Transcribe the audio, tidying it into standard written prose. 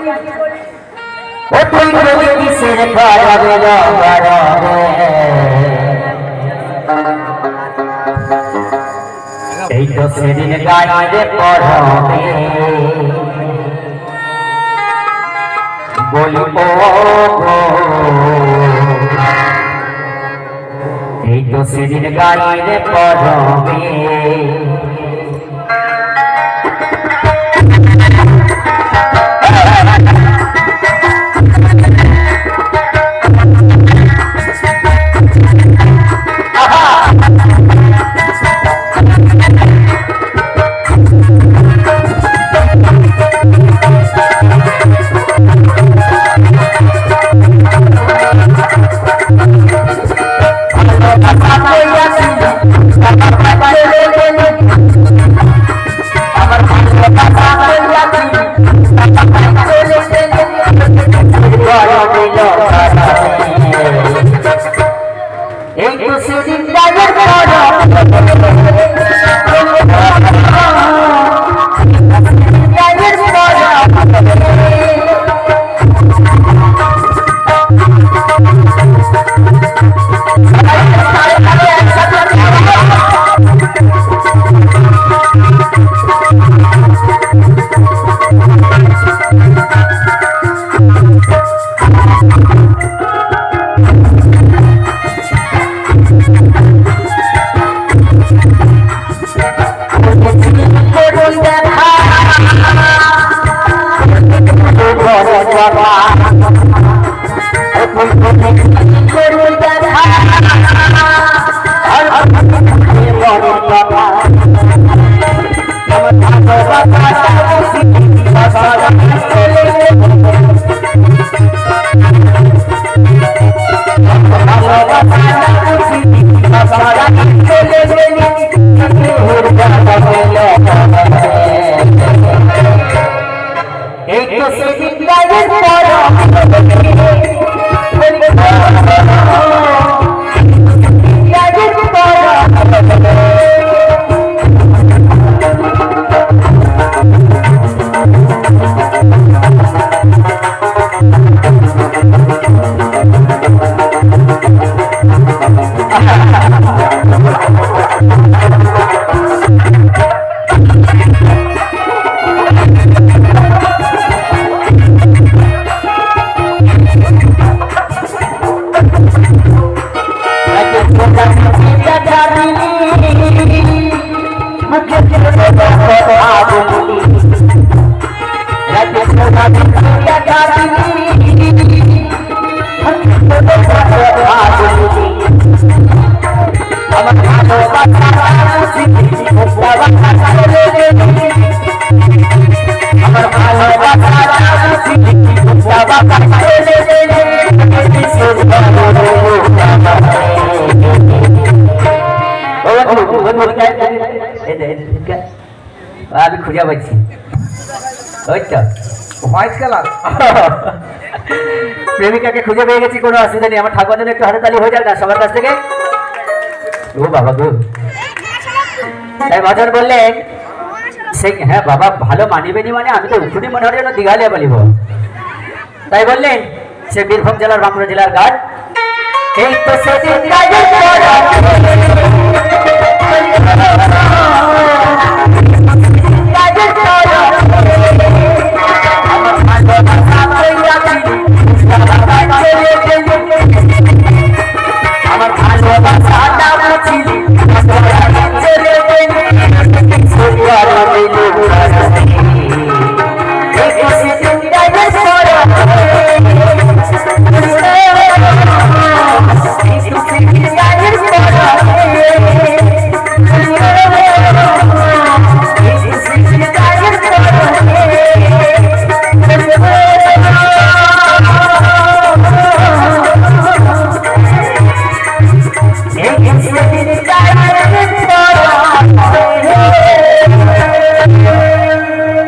ও তুই কবি কিসের পারাবে লঙ্গারে এই তো সেদিন গাইলে পড়বে বলি ও এই তো সেদিন গাইলে পড়বে এই তো সেদিন গাইলে আমি খুঁজে পাচ্ছি ওই তো হোয়াইট কালার প্রেমিকাকে খুঁজে পেয়ে গেছি, কোনো অসুবিধা নেই। আমার ঠাকুর জন্য একটু হাতে তালি হয়ে যাক না সবার কাছ থেকে। ও বাবা গো, তাই বাজার বললেন সে হ্যাঁ বাবা ভালো মানিবেনি, মানে আমি তো উঠুনি মনে হয় যেন দীঘালিয়া বলিব। তাই বললেন সে বীরভূম জেলার বাঁকুড়া জেলার ঘাট। এই তো সেদিন